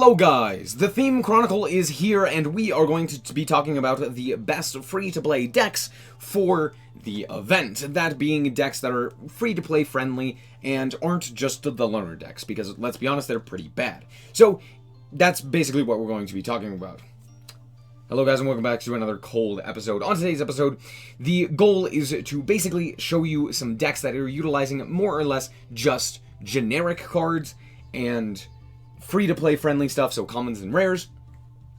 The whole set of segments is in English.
Hello guys, the theme Chronicle is here and we are going to be talking about the best free-to-play decks for the event. That being decks that are free-to-play friendly and aren't just the learner decks, because let's be honest, they're pretty bad. So that's basically what we're going to be talking about. Hello guys and welcome back to another cold episode. On today's episode, the goal is to basically show you some decks that are utilizing more or less just generic cards and free-to-play friendly stuff, so commons and rares,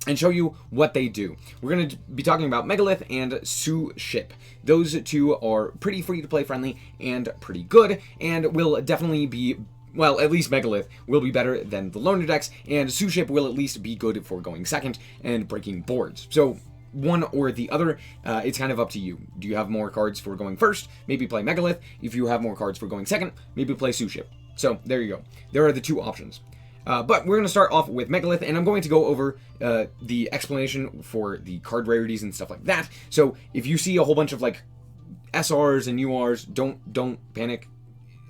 and show you what they do. We're going to be talking about Megalith and Sushi Ship. Those two are pretty free-to-play friendly and pretty good, and will definitely be, well, at least Megalith will be better than the loner decks, and Sushi Ship will at least be good for going second and breaking boards. So one or the other, it's kind of up to you. Do you have more cards for going first? Maybe play Megalith. If you have more cards for going second, maybe play Sushi Ship. So there you go. There are the two options. But we're going to start off with Megalith, and I'm going to go over the explanation for the card rarities and stuff like that. So if you see a whole bunch of like SRs and URs, don't panic.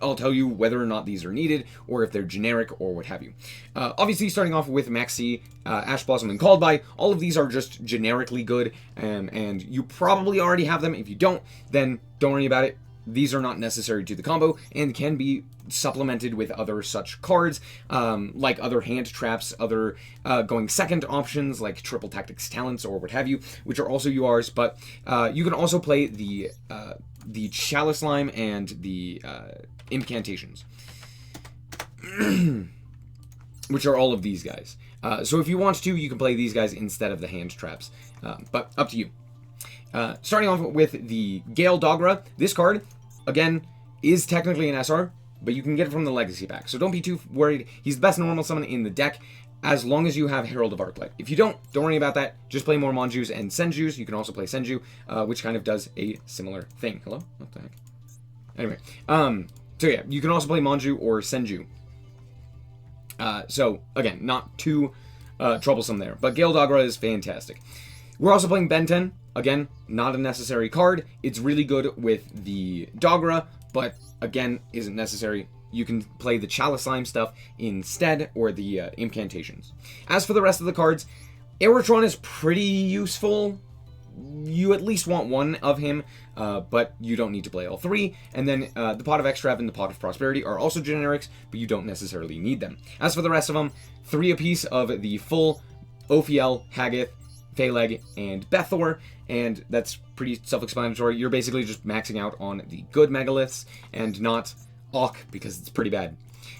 I'll tell you whether or not these are needed, or if they're generic, or what have you. Obviously, starting off with Maxi, Ash Blossom, and Called By, all of these are just generically good, and you probably already have them. If you don't, then don't worry about it. These are not necessary to the combo and can be supplemented with other such cards, like other hand traps, other going second options like Triple Tactics Talents or what have you, which are also URs. But you can also play the Chalice Slime and the Incantations, which are all of these guys. So if you want to, you can play these guys instead of the hand traps, but up to you. Starting off with the Gale Dogra, this card, again, is technically an SR, but you can get it from the Legacy pack, so don't be too worried. He's the best normal summon in the deck, as long as you have Herald of Arclight. If you don't worry about that. Just play more Manjus and Senjus. You can also play Senju, which kind of does a similar thing. Hello? What the heck? Anyway, so yeah, you can also play Manju or Senju. So, again, not too troublesome there, but Gale Dogra is fantastic. We're also playing Ben 10. Again, not a necessary card. It's really good with the Dogra, but again, isn't necessary. You can play the Chalice Slime stuff instead, or the Incantations. As for the rest of the cards, Aerotron is pretty useful. You at least want one of him, but you don't need to play all three. And then the Pot of Extrav and the Pot of Prosperity are also generics, but you don't necessarily need them. As for the rest of them, 3 apiece of the full Ophiel, Haggith, Phaleg, and Bethor, and that's pretty self-explanatory. You're basically just maxing out on the good Megaliths, and not Auk, because it's pretty bad.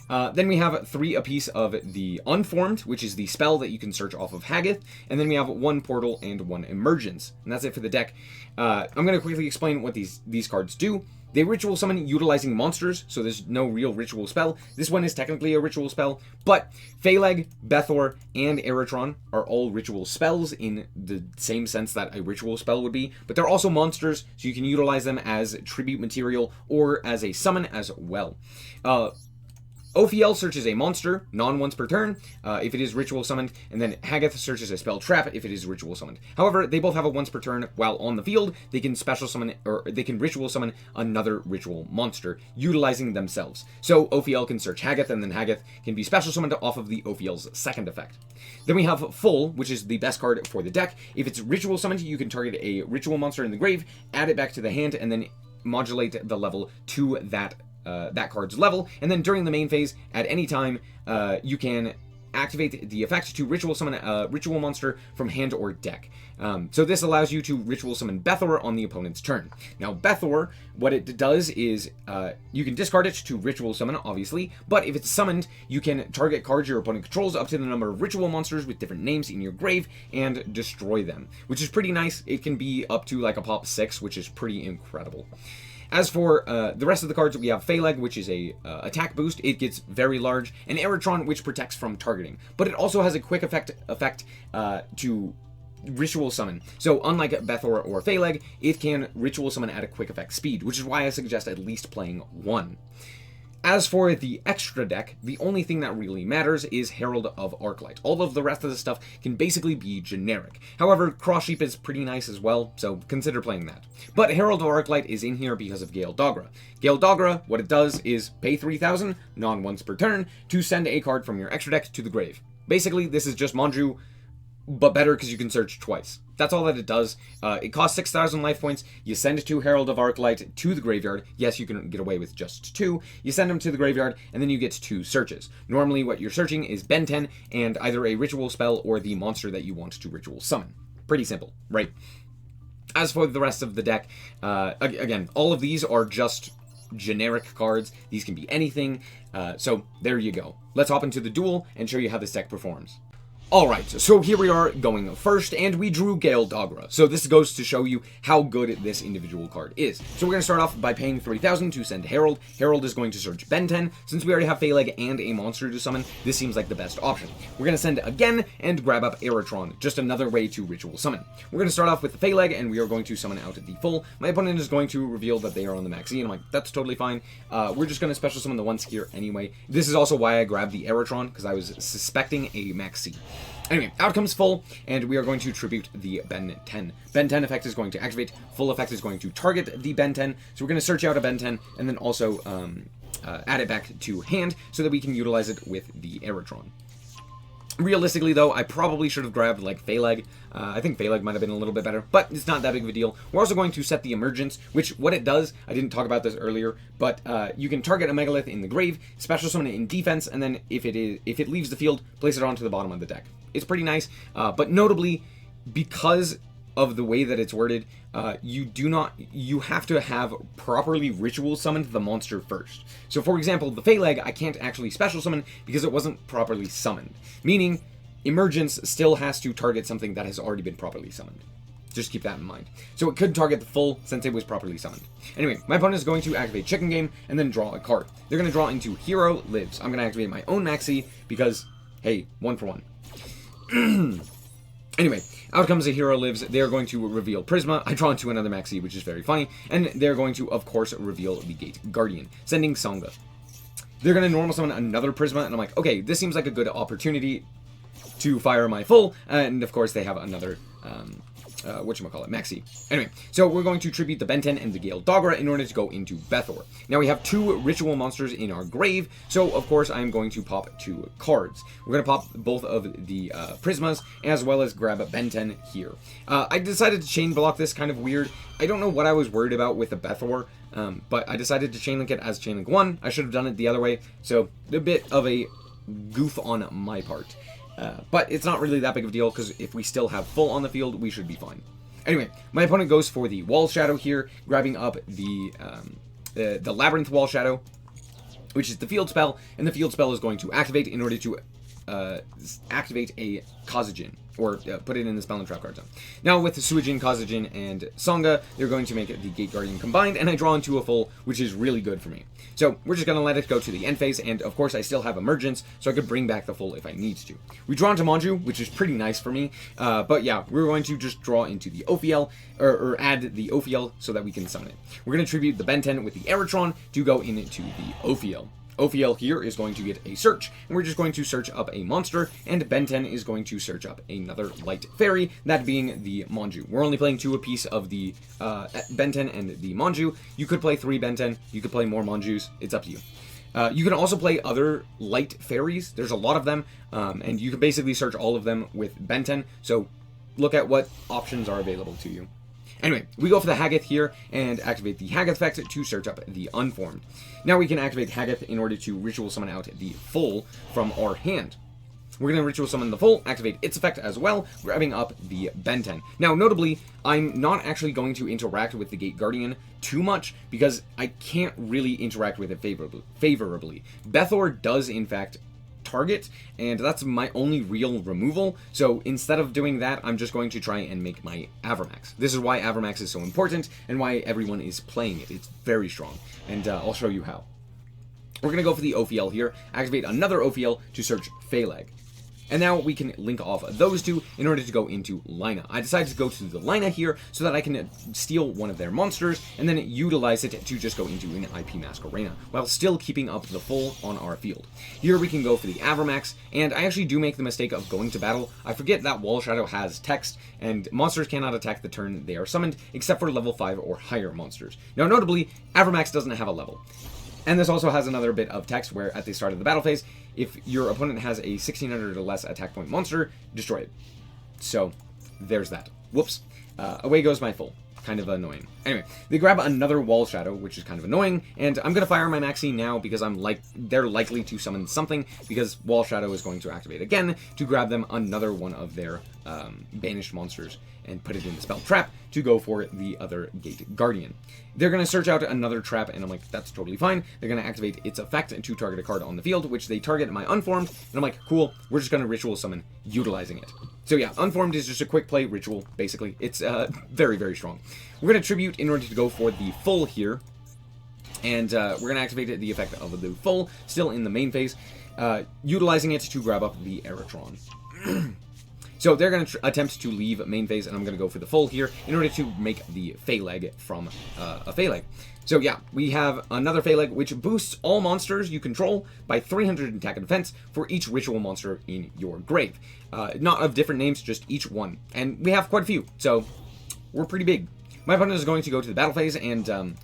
Then we have 3 apiece of the Unformed, which is the spell that you can search off of Haggith, and then we have 1 Portal and 1 Emergence, and that's it for the deck. I'm going to quickly explain what these cards do. They ritual summon utilizing monsters, so there's no real ritual spell. This one is technically a ritual spell, but Phaleg, Bethor, and Aerotron are all ritual spells in the same sense that a ritual spell would be, but they're also monsters, so you can utilize them as tribute material or as a summon as well. Ophiel searches a monster, non-once per turn, if it is ritual summoned, and then Haggith searches a spell trap if it is ritual summoned. However, they both have a once per turn. While on the field, they can special summon, or they can ritual summon another ritual monster, utilizing themselves. So Ophiel can search Haggith, and then Haggith can be special summoned off of the Ophiel's second effect. Then we have Full, which is the best card for the deck. If it's ritual summoned, you can target a ritual monster in the grave, add it back to the hand, and then modulate the level to that card's level, and then during the main phase, at any time, you can activate the effect to ritual summon a ritual monster from hand or deck. So this allows you to ritual summon Bethor on the opponent's turn. Now Bethor, what it does is, you can discard it to ritual summon, obviously, but if it's summoned, you can target cards your opponent controls up to the number of ritual monsters with different names in your grave and destroy them, which is pretty nice. It can be up to like a pop 6, which is pretty incredible. As for the rest of the cards, we have Phaleg, which is a attack boost. It gets very large, and Aerotron, which protects from targeting. But it also has a quick effect to ritual summon. So unlike Bethor or Phaleg, it can ritual summon at a quick effect speed, which is why I suggest at least playing 1. As for the extra deck, the only thing that really matters is Herald of Arclight. All of the rest of the stuff can basically be generic. However, Cross Sheep is pretty nice as well, so consider playing that. But Herald of Arclight is in here because of Gale Dogra. Gale Dogra, what it does is pay 3,000, non-once per turn, to send a card from your extra deck to the grave. Basically, this is just Manju, but better because you can search twice. That's all that it does. It costs 6,000 life points. You send 2 Herald of Arclight to the graveyard. Yes, you can get away with just 2. You send them to the graveyard, and then you get 2 searches. Normally, what you're searching is Ben 10 and either a ritual spell or the monster that you want to ritual summon. Pretty simple, right? As for the rest of the deck, again, all of these are just generic cards. These can be anything. So there you go. Let's hop into the duel and show you how this deck performs. Alright, so here we are going first, and we drew Gale Dogra. So this goes to show you how good this individual card is. So we're going to start off by paying 3,000 to send Herald. Herald is going to search Ben 10. Since we already have Phaleg and a monster to summon, this seems like the best option. We're going to send again and grab up Aeratron, just another way to ritual summon. We're going to start off with the Phaleg, and we are going to summon out the full. My opponent is going to reveal that they are on the maxi, and I'm like, that's totally fine. We're just going to special summon the ones here anyway. This is also why I grabbed the Aeratron, because I was suspecting a maxi. Anyway, out comes full, and we are going to tribute the Ben 10. Ben 10 effect is going to activate, full effect is going to target the Ben 10, so we're going to search out a Ben 10, and then also add it back to hand, so that we can utilize it with the Aeratron. Realistically, though, I probably should have grabbed, like, Phaleg. I think Phaleg might have been a little bit better, but it's not that big of a deal. We're also going to set the Emergence, which, what it does, I didn't talk about this earlier, but you can target a Megalith in the grave, special summon it in defense, and then if it leaves the field, place it onto the bottom of the deck. It's pretty nice, but notably, because of the way that it's worded, you have to have properly ritual summoned the monster first. So for example, the Phaleg, I can't actually special summon because it wasn't properly summoned. Meaning, Emergence still has to target something that has already been properly summoned. Just keep that in mind. So it could target the full since it was properly summoned. Anyway, my opponent is going to activate Chicken Game and then draw a card. They're going to draw into Hero Lives. I'm going to activate my own maxi because, hey, 1 for 1. Anyway, out comes a Hero Lives. They're going to reveal Prisma. I draw into another maxi, which is very funny. And they're going to, of course, reveal the Gate Guardian, sending Songa. They're going to normal summon another Prisma, and I'm like, okay, this seems like a good opportunity to fire my full. And, of course, they have another, maxi. Anyway, so we're going to tribute the Ben 10 and the Gale Dogra in order to go into Bethor. Now we have 2 ritual monsters in our grave, so of course I'm going to pop 2 cards. We're going to pop both of the Prismas, as well as grab Ben 10 here. I decided to chain block this kind of weird. I don't know what I was worried about with the Bethor, but I decided to chain link it as chain link 1. I should have done it the other way, so a bit of a goof on my part. But it's not really that big of a deal, because if we still have full on the field, we should be fine. Anyway, my opponent goes for the Wall Shadow here, grabbing up the Labyrinth Wall Shadow, which is the field spell, and the field spell is going to activate in order to activate a Kazajin, or put it in the Spell and Trap card zone. Now with Suijin, Kazajin, and Songa, they're going to make the Gate Guardian combined, and I draw into a full, which is really good for me. So we're just going to let it go to the end phase, and of course I still have Emergence, so I could bring back the full if I need to. We draw into Manju, which is pretty nice for me, but yeah, we're going to just draw into the Ophiel, or add the Ophiel so that we can summon it. We're going to tribute the Ben 10 with the Aeratron to go into the Ophiel. Ophiel here is going to get a search, and we're just going to search up a monster, and Ben 10 is going to search up another light fairy, that being the Manju. We're only playing 2 apiece of the Ben 10 and the Manju. You could play 3 Ben 10, you could play more Manjus, it's up to you. You can also play other light fairies, there's a lot of them, and you can basically search all of them with Ben 10, so look at what options are available to you. Anyway, we go for the Haggith here and activate the Haggith effect to search up the Unformed. Now we can activate Haggith in order to ritual summon out the full from our hand. We're going to ritual summon the full, activate its effect as well, grabbing up the Ben 10. Now, notably, I'm not actually going to interact with the Gate Guardian too much because I can't really interact with it favorably. Bethor does, in fact, target, and that's my only real removal, so instead of doing that, I'm just going to try and make my Avermax. This is why Avermax is so important, and why everyone is playing it. It's very strong, and I'll show you how. We're going to go for the Ophiel here, activate another Ophiel to search Phaleg. And now we can link off those 2 in order to go into Lina. I decided to go to the Lina here so that I can steal one of their monsters and then utilize it to just go into an IP Masquerena while still keeping up the full on our field. Here we can go for the Avermax, and I actually do make the mistake of going to battle. I forget that Wall Shadow has text, and monsters cannot attack the turn they are summoned except for level 5 or higher monsters. Now notably, Avermax doesn't have a level. And this also has another bit of text where at the start of the battle phase, if your opponent has a 1600 or less attack point monster, destroy it. So there's that. Whoops. Away goes my full. Kind of annoying. Anyway, they grab another Wall Shadow, which is kind of annoying, and I'm gonna fire my Maxi now because they're likely to summon something, because Wall Shadow is going to activate again to grab them another one of their banished monsters and put it in the spell trap to go for the other Gate Guardian. They're going to search out another trap, and I'm like, that's totally fine. They're going to activate its effect to target a card on the field, which they target my Unformed, and I'm like, cool, we're just going to Ritual Summon, utilizing it. So yeah, Unformed is just a quick play ritual, basically. It's very, very strong. We're going to Tribute in order to go for the full here, and we're going to activate the effect of the full, still in the main phase, utilizing it to grab up the Eritron. So they're going to attempt to leave main phase, and I'm going to go for the full here in order to make the Phaleg from a Phaleg. So yeah, we have another Phaleg, which boosts all monsters you control by 300 attack and defense for each ritual monster in your grave. Not of different names, just each one. And we have quite a few, so we're pretty big. My opponent is going to go to the battle phase and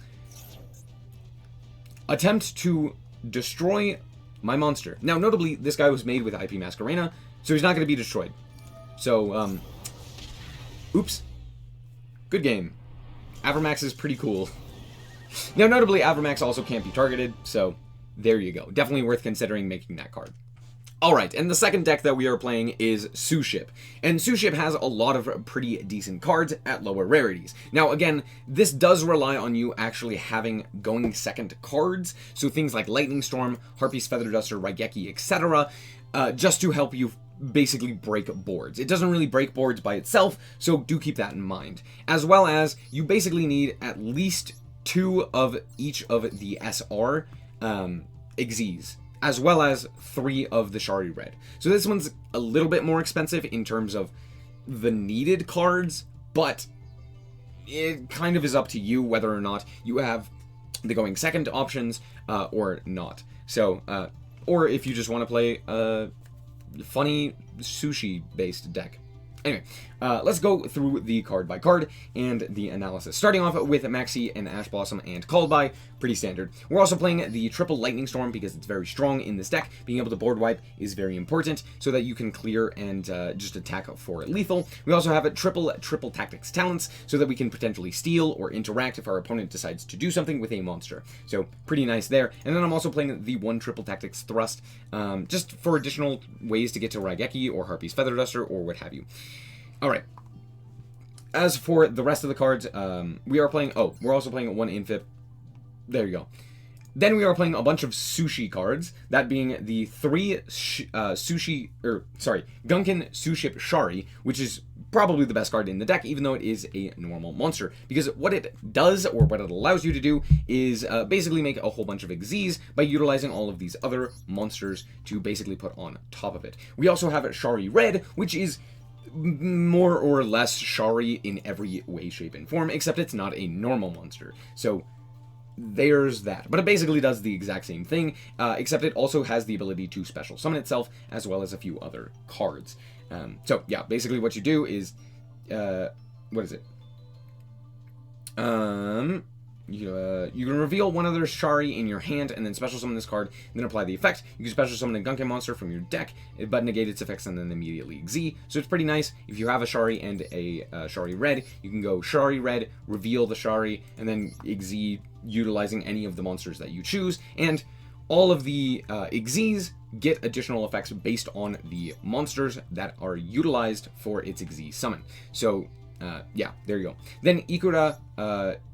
attempt to destroy my monster. Now, notably, this guy was made with IP Masquerena, so he's not going to be destroyed. So, oops. Good game. Avramax is pretty cool. Now, notably, Avramax also can't be targeted, so there you go. Definitely worth considering making that card. Alright, and the second deck that we are playing is Sushi Ship. And Sushi Ship has a lot of pretty decent cards at lower rarities. Now, again, this does rely on you actually having going second cards, so things like Lightning Storm, Harpy's Feather Duster, Raigeki, etc., just to help you basically break boards. It doesn't really break boards by itself, so do keep that in mind. As well as, you basically need at least 2 of each of the SR Xyz, as well as 3 of the Shari Red. So this one's a little bit more expensive in terms of the needed cards, but it kind of is up to you whether or not you have the going second options or not. So, or if you just want to play funny sushi-based deck. Anyway, let's go through the card by card and the analysis. Starting off with Maxi and Ash Blossom and Called By, pretty standard. We're also playing the triple Lightning Storm because it's very strong in this deck. Being able to board wipe is very important so that you can clear and just attack for lethal. We also have a triple Tactics Talents so that we can potentially steal or interact if our opponent decides to do something with a monster. So pretty nice there. And then I'm also playing the 1 triple Tactics Thrust just for additional ways to get to Raigeki or Harpy's Feather Duster or what have you. Alright, as for the rest of the cards, we are playing, we're also playing 1 Infip, there you go. Then we are playing a bunch of sushi cards, that being the 3 Gunkin Sushi Ship Shari, which is probably the best card in the deck, even though it is a normal monster. Because what it does, or what it allows you to do, is basically make a whole bunch of Xyz by utilizing all of these other monsters to basically put on top of it. We also have Shari Red, which is more or less Shari in every way, shape, and form, except it's not a normal monster. So there's that. But it basically does the exact same thing, except it also has the ability to special summon itself, as well as a few other cards. So yeah, basically what you do is, what is it? You can reveal one other Shari in your hand and then special summon this card, and then apply the effect. You can special summon a Gunkin monster from your deck, but negate its effects and then immediately Xyz. So it's pretty nice. If you have a Shari and a Shari Red, you can go Shari Red, reveal the Shari, and then Xyz utilizing any of the monsters that you choose. And all of the Xyz get additional effects based on the monsters that are utilized for its Xyz summon. So yeah, there you go. Then Ikura,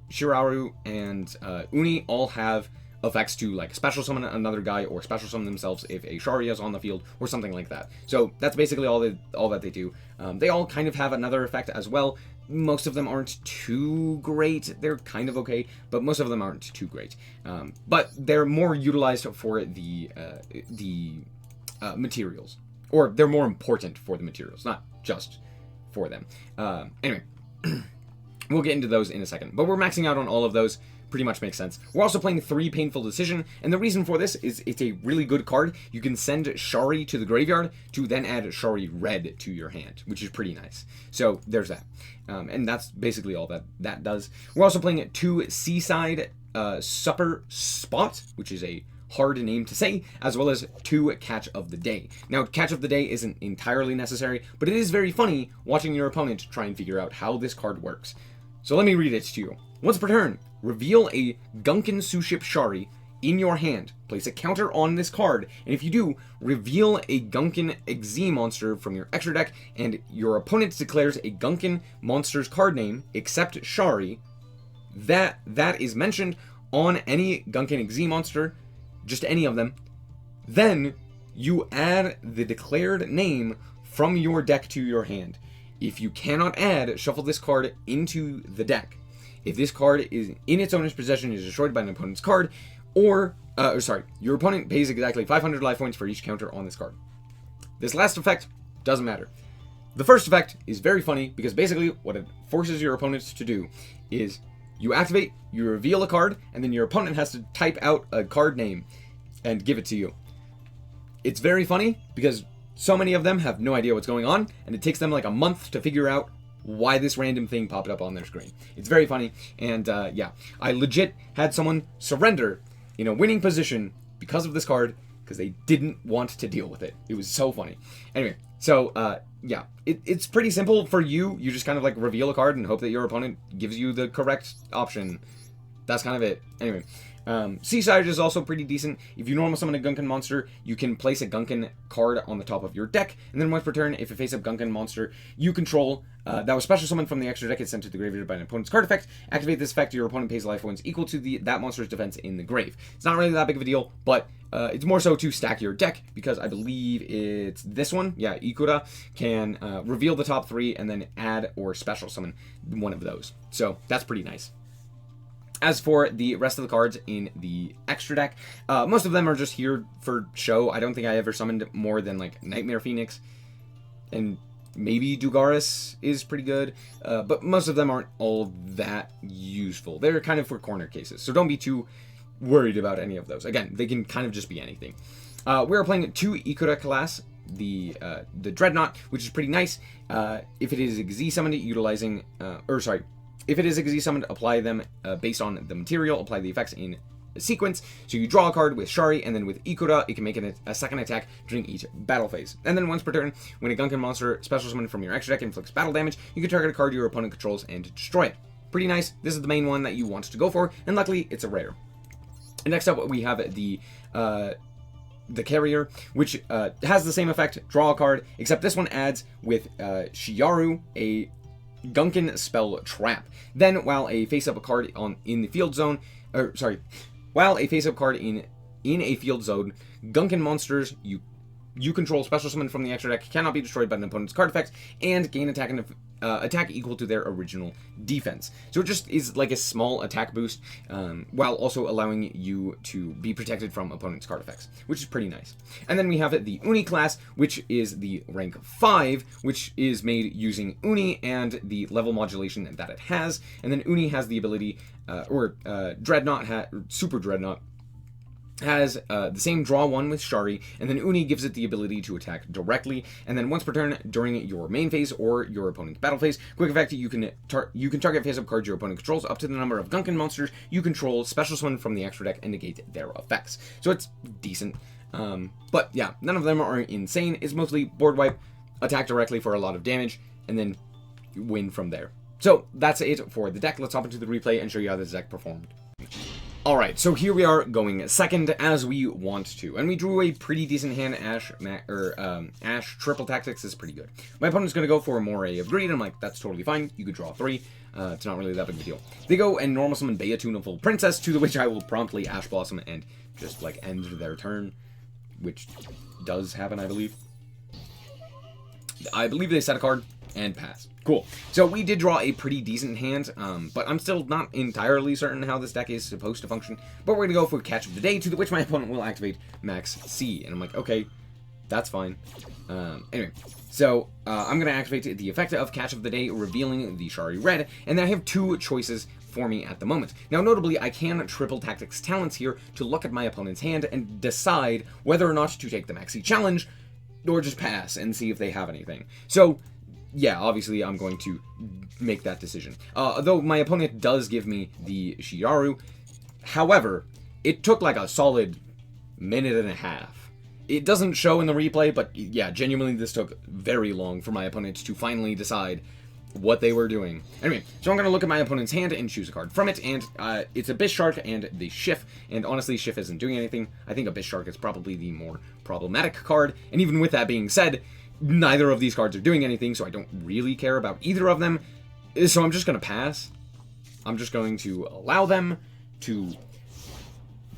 Shiraru, and Uni all have effects to like special summon another guy or special summon themselves if a Shari is on the field or something like that. So that's basically all that they do. They all kind of have another effect as well. Most of them aren't too great. They're kind of okay, but most of them aren't too great. But they're more utilized for the materials, or they're more important for the materials, not just for them. Anyway. We'll get into those in a second, but we're maxing out on all of those. Pretty much makes sense. We're also playing 3 Painful Decision, and the reason for this is it's a really good card. You can send Shari to the graveyard to then add Shari Red to your hand, which is pretty nice. So there's that. And that's basically all that does. We're also playing 2 Seaside Supper Spot, which is a hard name to say, as well as 2 Catch of the Day. Now, Catch of the Day isn't entirely necessary, but it is very funny watching your opponent try and figure out how this card works. So let me read it to you. Once per turn, reveal a Gunkan Sushi Ship Shari in your hand. Place a counter on this card, and if you do, reveal a Gunkan Exe monster from your extra deck, and your opponent declares a Gunkan monster's card name, except Shari, that is mentioned on any Gunkan Exe monster, just any of them. Then you add the declared name from your deck to your hand. If you cannot add, shuffle this card into the deck. If this card is in its owner's possession, is destroyed by an opponent's card, your opponent pays exactly 500 life points for each counter on this card. This last effect doesn't matter. The first effect is very funny because basically what it forces your opponents to do is you activate, you reveal a card, and then your opponent has to type out a card name and give it to you. It's very funny because so many of them have no idea what's going on, and it takes them like a month to figure out why this random thing popped up on their screen. It's very funny, and yeah, I legit had someone surrender in a winning position because of this card, because they didn't want to deal with it. It was so funny. Anyway, so yeah, it's pretty simple for you. You just kind of like reveal a card and hope that your opponent gives you the correct option. That's kind of it. Anyway, Seaside is also pretty decent. If you normal summon a Gunkan monster, you can place a Gunkan card on the top of your deck, and then once per turn, if a face-up Gunkan monster you control that was special summoned from the extra deck is sent to the graveyard by an opponent's card effect, activate this effect, your opponent pays life points equal to that monster's defense in the grave. It's not really that big of a deal, but it's more so to stack your deck, because I believe it's this one, yeah, Ikura, can reveal the top 3 and then add or special summon one of those. So that's pretty nice. As for the rest of the cards in the extra deck, most of them are just here for show. I don't think I ever summoned more than like Nightmare Phoenix, and maybe Dugaris is pretty good, but most of them aren't all that useful. They're kind of for corner cases, so don't be too worried about any of those. Again, they can kind of just be anything. We're playing 2 Ikura class, the Dreadnought, which is pretty nice. If it is Exe summoned utilizing, if it is Exe summoned, apply them based on the material, apply the effects in a sequence. So you draw a card with Shari, and then with Ikura, it can make a second attack during each battle phase. And then once per turn, when a Gunkan monster special summoned from your extra deck inflicts battle damage, you can target a card your opponent controls and destroy it. Pretty nice. This is the main one that you want to go for, and luckily it's a rare. And next up, we have the Carrier, which has the same effect, draw a card, except this one adds with Shiaru a Gunkan spell trap. Then, while a face-up card in the field zone, while a face-up card in a field zone, Gunkan monsters you control special summon from the extra deck cannot be destroyed by an opponent's card effect and gain attack equal to their original defense. So it just is like a small attack boost, while also allowing you to be protected from opponent's card effects, which is pretty nice. And then we have the Uni class, which is the rank 5, which is made using Uni and the level modulation that it has. And then Uni has the ability, Super Dreadnought, has the same draw 1 with Shari, and then Uni gives it the ability to attack directly, and then once per turn during your main phase or your opponent's battle phase, quick effect, you can target face-up cards your opponent controls up to the number of Gunkan monsters you control, special summon from the extra deck, and negate their effects. So it's decent, but yeah, none of them are insane. It's mostly board wipe, attack directly for a lot of damage, and then win from there. So that's it for the deck. Let's hop into the replay and show you how this deck performed. Alright, so here we are going second as we want to, and we drew a pretty decent hand. Ash triple tactics is pretty good. My opponent's going to go for a Moray of Greed, and I'm like, that's totally fine, you could draw 3, it's not really that big of a deal. They go and normal summon Beatuneful Princess, to the which I will promptly Ash Blossom and just like end their turn, which does happen, I believe. I believe they set a card and pass. Cool. So we did draw a pretty decent hand, but I'm still not entirely certain how this deck is supposed to function. But we're going to go for Catch of the Day, to the which my opponent will activate Max C. And I'm like, okay, that's fine. Anyway, so I'm going to activate the effect of Catch of the Day, revealing the Shari Red, and then I have 2 choices for me at the moment. Now, notably, I can triple tactics talents here to look at my opponent's hand and decide whether or not to take the Max C challenge, or just pass and see if they have anything. So yeah, obviously I'm going to make that decision. Though my opponent does give me the Shiaru, However, it took like a solid minute and a half. It doesn't show in the replay, but yeah, genuinely this took very long for my opponents to finally decide what they were doing. Anyway, so I'm going to look at my opponent's hand and choose a card from it, and it's a Bishark and the Schiff, and honestly, Schiff isn't doing anything. I think a Bishark is probably the more problematic card, and even with that being said, neither of these cards are doing anything, so I don't really care about either of them, so I'm just going to pass. I'm just going to allow them to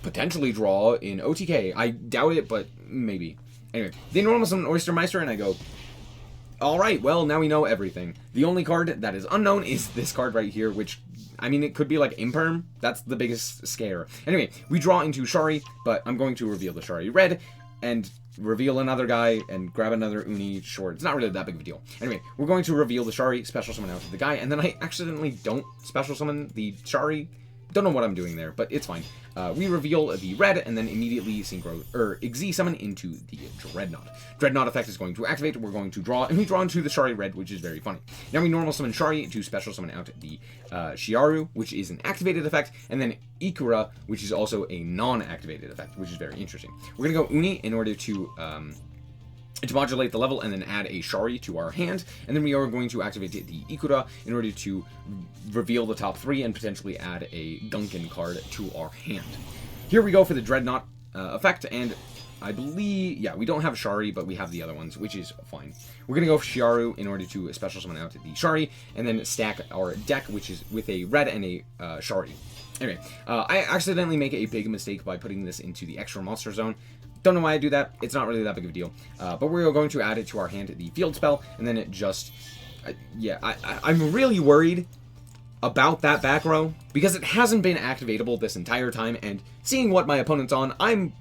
potentially draw in OTK. I doubt it, but maybe. Anyway, they normal summon Oystermeister, and I go, alright, well, now we know everything. The only card that is unknown is this card right here, which, I mean, it could be like Imperm. That's the biggest scare. Anyway, we draw into Shari, but I'm going to reveal the Shari red, and reveal another guy, and grab another Uni. Sure, it's not really that big of a deal. Anyway, we're going to reveal the Shari, special summon out to the guy, and then I accidentally don't special summon the Shari. Don't know what I'm doing there, but it's fine. We reveal the red, and then immediately synchro Xyz summon into the Dreadnought. Dreadnought effect is going to activate. We're going to draw, and we draw into the Shari red, which is very funny. Now we normal summon Shari to special summon out the Shiaru, which is an activated effect, and then Ikura, which is also a non-activated effect, which is very interesting. We're gonna go Uni in order to modulate the level, and then add a Shari to our hand, and then we are going to activate the Ikura in order to reveal the top 3 and potentially add a Gunkin card to our hand. Here we go for the Dreadnought effect, and I believe, yeah, we don't have Shari, but we have the other ones, which is fine. We're going to go for Shiaru in order to special summon out the Shari, and then stack our deck, which is with a red and a Shari. Anyway, I accidentally make a big mistake by putting this into the extra monster zone. Don't know why I do that. It's not really that big of a deal. But we're going to add it to our hand, the field spell, and then it just... I'm really worried about that back row, because it hasn't been activatable this entire time, and seeing what my opponent's on, I'm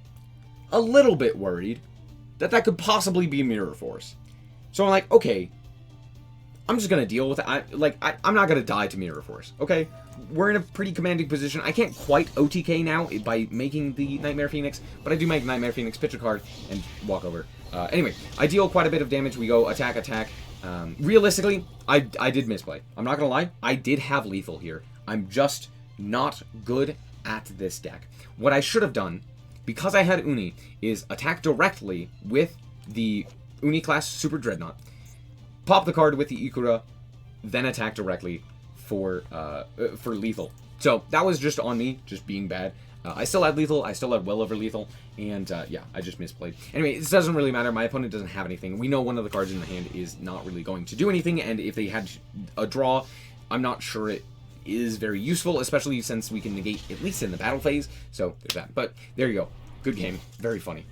a little bit worried that that could possibly be Mirror Force. So I'm like, okay, I'm just going to deal with it. I'm not going to die to Mirror Force, okay? We're in a pretty commanding position. I can't quite OTK now by making the Nightmare Phoenix, but I do make Nightmare Phoenix, pitch a card, and walk over. Anyway, I deal quite a bit of damage. We go attack, attack. Realistically, I did misplay. I'm not going to lie. I did have lethal here. I'm just not good at this deck. What I should have done, because I had Uni, is attack directly with the Uni class Super Dreadnought, pop the card with the Ikura, then attack directly for lethal. So that was just on me, just being bad. I still had lethal, I still had well over lethal, and yeah, I just misplayed. Anyway, this doesn't really matter. My opponent doesn't have anything. We know one of the cards in the hand is not really going to do anything, and if they had a draw, I'm not sure it is very useful, especially since we can negate at least in the battle phase. So there's that. But there you go. Good game. Very funny.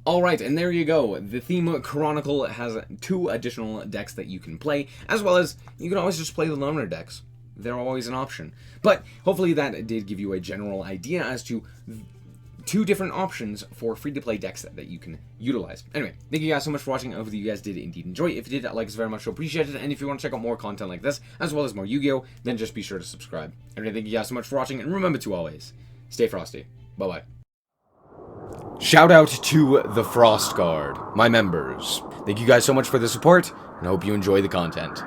Alright, and there you go. The theme Chronicle has 2 additional decks that you can play, as well as you can always just play the loner decks. They're always an option. But hopefully that did give you a general idea as to 2 different options for free-to-play decks that you can utilize. Anyway, thank you guys so much for watching. I hope that you guys did indeed enjoy. If you did, that like is very much appreciated. And if you want to check out more content like this, as well as more Yu-Gi-Oh!, then just be sure to subscribe. Anyway, thank you guys so much for watching, and remember to always stay frosty. Bye-bye. Shout out to the Frost Guard, my members. Thank you guys so much for the support, and I hope you enjoy the content.